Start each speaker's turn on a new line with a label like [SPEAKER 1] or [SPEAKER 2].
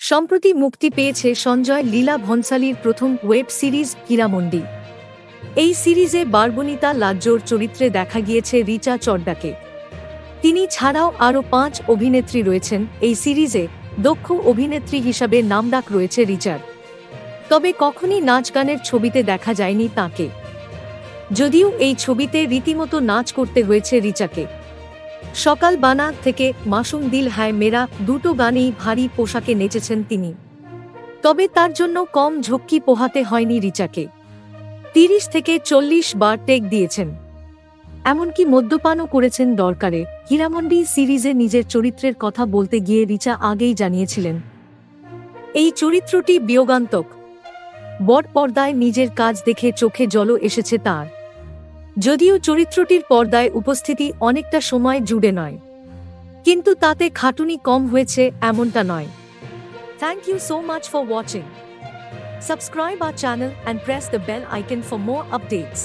[SPEAKER 1] সম্প্রতি মুক্তি পেয়েছে সঞ্জয় লীলা ভনসালীর প্রথম ওয়েব সিরিজ হীরামন্ডি। এই সিরিজে বারবনিতা লাজ্জোর চরিত্রে দেখা গিয়েছে রিচা চড্ডাকে। তিনি ছাড়াও আরও 5 অভিনেত্রী রয়েছেন এই সিরিজে। দক্ষ অভিনেত্রী হিসাবে নামডাক রয়েছে রিচার, তবে কখনই নাচ গানের ছবিতে দেখা যায়নি তাঁকে, যদিও এই ছবিতে রীতিমতো নাচ করতে হয়েছে রিচাকে। সকাল বানা থেকে মাসুম দিল হ্যায় মেরা দুটো গানেই ভারী পোশাকে নেচেছেন তিনি, তবে তার জন্য কম ঝক্কি পোহাতে হয়নি রিচাকে। 30 থেকে 40 বার টেক দিয়েছেন, এমনকি মদ্যপানও করেছেন দরকারে। হীরামন্ডি সিরিজে নিজের চরিত্রের কথা বলতে গিয়ে রিচা আগেই জানিয়েছিলেন এই চরিত্রটি বিয়োগান্তক। বড় পর্দায় নিজের কাজ দেখে চোখে জলও এসেছে তার, যদিও চরিত্রটির পর্দায় উপস্থিতি অনেকটা সময় জুড়ে নয়, কিন্তু তাতে খাটুনি কম হয়েছে এমনটা নয়। Thank you so much for watching. Subscribe our channel and press the bell icon for more updates.